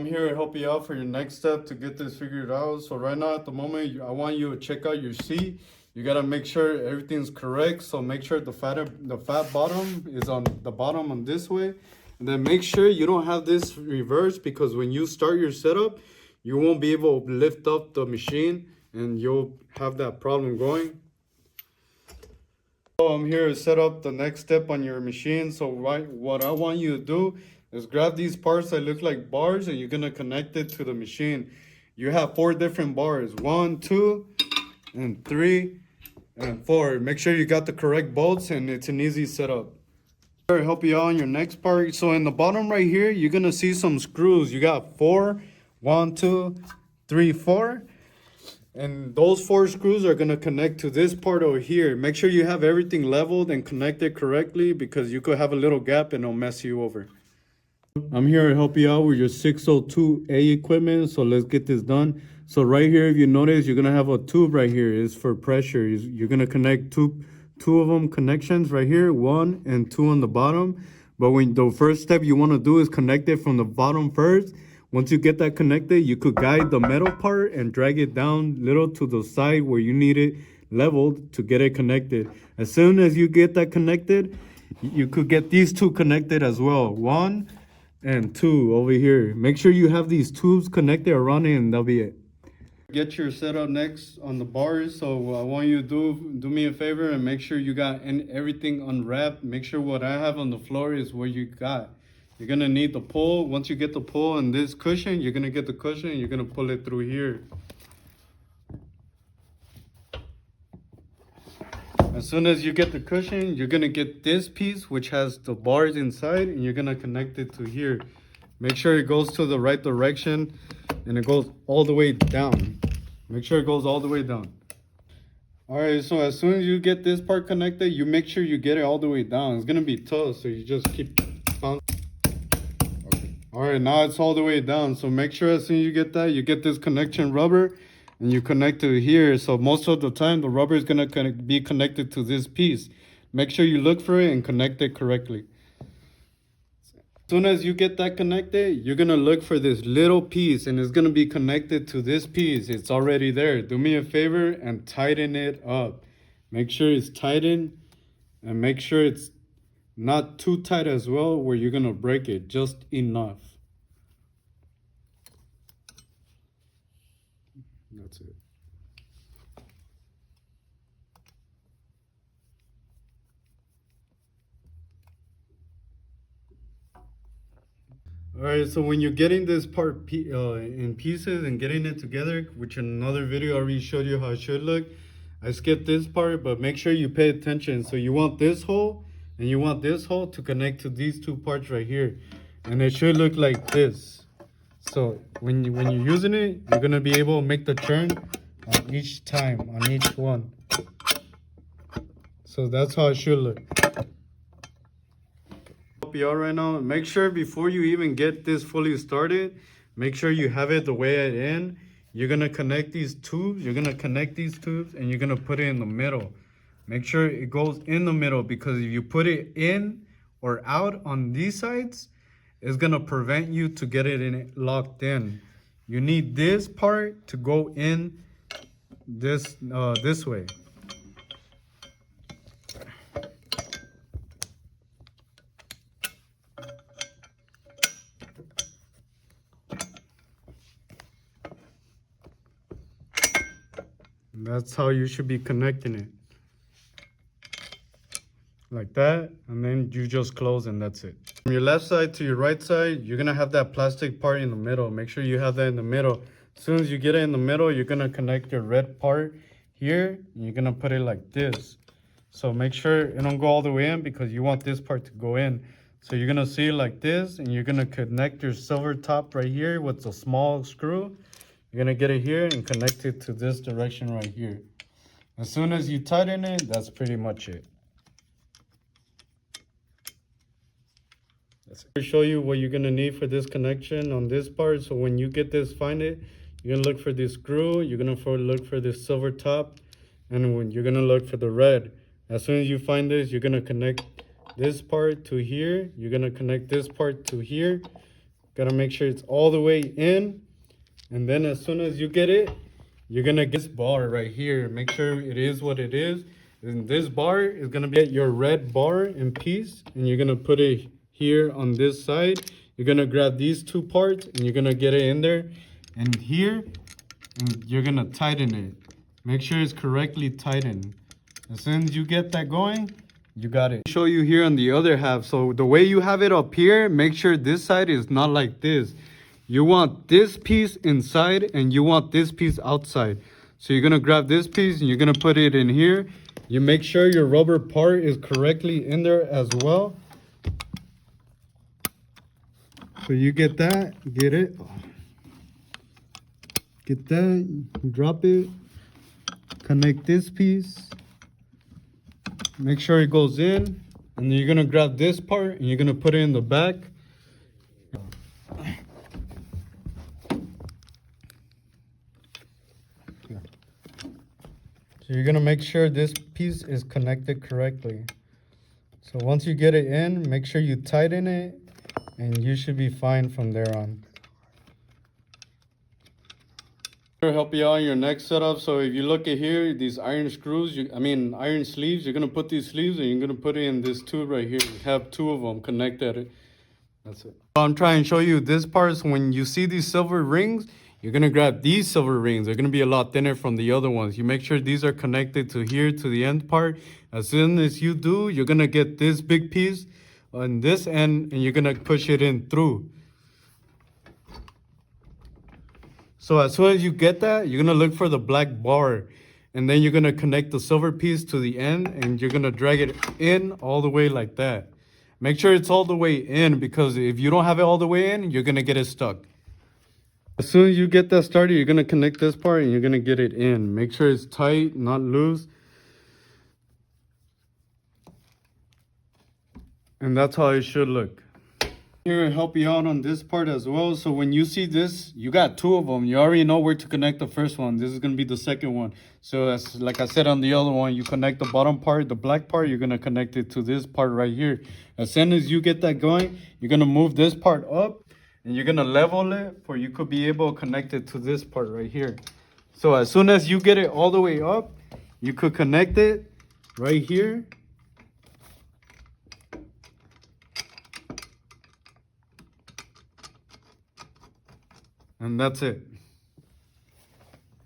here to help you out for your next step to get this figured out. So right now at the moment, I want you to check out your seat. You gotta make sure everything's correct. So make sure the fat bottom is on the bottom on this way. And then make sure you don't have this reversed, because when you start your setup, you won't be able to lift up the machine and you'll have that problem going. So I'm here to set up the next step on your machine. So what I want you to do is grab these parts that look like bars and you're gonna connect it to the machine. You have 4 different bars, 1, 2, and 3, and 4. Make sure you got the correct bolts and it's an easy setup. I'll help you out on your next part. So in the bottom right here, you're gonna see some screws. You got 4, 1, 2, 3, 4. And those 4 screws are going to connect to this part over here. Make sure you have everything leveled and connected correctly, because you could have a little gap and it'll mess you over. I'm here to help you out with your 602A equipment. So let's get this done. So right here, if you notice, you're going to have a tube right here. It's for pressure. You're going to connect two of them connections right here, 1 and 2 on the bottom. But when the first step you want to do is connect it from the bottom first. Once you get that connected, you could guide the metal part and drag it down little to the side where you need it leveled to get it connected. As soon as you get that connected, you could get these 2 connected as well. 1 and 2 over here. Make sure you have these tubes connected around it, and that'll be it. Get your setup next on the bars. So I want you to do me a favor and make sure you got everything unwrapped. Make sure what I have on the floor is what you got. You're going to need the pull. Once you get the pull on this cushion, you're going to get the cushion and you're going to pull it through here. As soon as you get the cushion, you're going to get this piece, which has the bars inside, and you're going to connect it to here. Make sure it goes to the right direction and it goes all the way down. Make sure it goes all the way down. All right, so as soon as you get this part connected, you make sure you get it all the way down. It's going to be tough, so you just keep bouncing. All right, now it's all the way down. So make sure as soon as you get that, you get this connection rubber and you connect it here. So most of the time, the rubber is going to be connected to this piece. Make sure you look for it and connect it correctly. As soon as you get that connected, you're going to look for this little piece and it's going to be connected to this piece. It's already there. Do me a favor and tighten it up. Make sure it's tightened and make sure it's not too tight as well where you're going to break it, just enough. That's it. All right, so when you're getting this part in pieces and getting it together, which in another video I already showed you how it should look, I skipped this part, but make sure you pay attention. So you want this hole and you want this hole to connect to these 2 parts right here, and it should look like this. So when you're using it, you're gonna be able to make the turn on each time, on each one. So that's how it should look. Help you out right now. Make sure before you even get this fully started, make sure you have it the way it in. You're gonna connect these tubes. You're gonna connect these tubes and you're gonna put it in the middle. Make sure it goes in the middle, because if you put it in or out on these sides, it's gonna prevent you to get it in locked in. You need this part to go in this way. That's how you should be connecting it. Like that, and then you just close and that's it. From your left side to your right side, you're gonna have that plastic part in the middle. Make sure you have that in the middle. As soon as you get it in the middle, you're gonna connect your red part here, and you're gonna put it like this. So make sure it don't go all the way in, because you want this part to go in. So you're gonna see it like this, and you're gonna connect your silver top right here with a small screw. You're gonna get it here and connect it to this direction right here. As soon as you tighten it, that's pretty much it. I'll show you what you're gonna need for this connection on this part. So when you get this, find it, you're gonna look for this screw, you're gonna look for this silver top, and when you're gonna look for the red. As soon as you find this, you're gonna connect this part to here, you're gonna connect this part to here, Gotta make sure it's all the way in. And then as soon as you get it, you're gonna get this bar right here. Make sure it is what it is. And this bar is gonna be your red bar in piece, and you're gonna put it here on this side. You're gonna grab these two parts and you're gonna get it in there and here, and you're gonna tighten it. Make sure it's correctly tightened. As soon as you get that going, you got it. I'll show you here on the other half. So the way you have it up here, make sure this side is not like this. You want this piece inside and you want this piece outside. So you're gonna grab this piece and you're gonna put it in here. You make sure your rubber part is correctly in there as well. So you get that, get it. Get that, drop it, connect this piece. Make sure it goes in, and then you're gonna grab this part and you're gonna put it in the back. So you're gonna make sure this piece is connected correctly. So once you get it in, make sure you tighten it, and you should be fine from there on. Help you out in your next setup. So if you look at here, these iron screws, iron sleeves, you're gonna put these sleeves and you're gonna put it in this tube right here. You have two of them connected. That's it. I'm trying to show you this part. So when you see these silver rings, you're gonna grab these silver rings. They're gonna be a lot thinner from the other ones. You make sure these are connected to here, to the end part. As soon as you do, you're gonna get this big piece on this end and you're gonna push it in through. So as soon as you get that, you're gonna look for the black bar, and then you're gonna connect the silver piece to the end and you're gonna drag it in all the way like that. Make sure it's all the way in, because if you don't have it all the way in, you're gonna get it stuck. As soon as you get that started, you're gonna connect this part and you're gonna get it in. Make sure it's tight, not loose. And that's how it should look. Here, help you out on this part as well. So when you see this, you got two of them. You already know where to connect the first one. This is going to be the second one. So as like I said on the other one, you connect the bottom part, the black part, you're going to connect it to this part right here. As soon as you get that going, you're going to move this part up and you're going to level it, for you could be able to connect it to this part right here. So as soon as you get it all the way up, you could connect it right here. And that's it.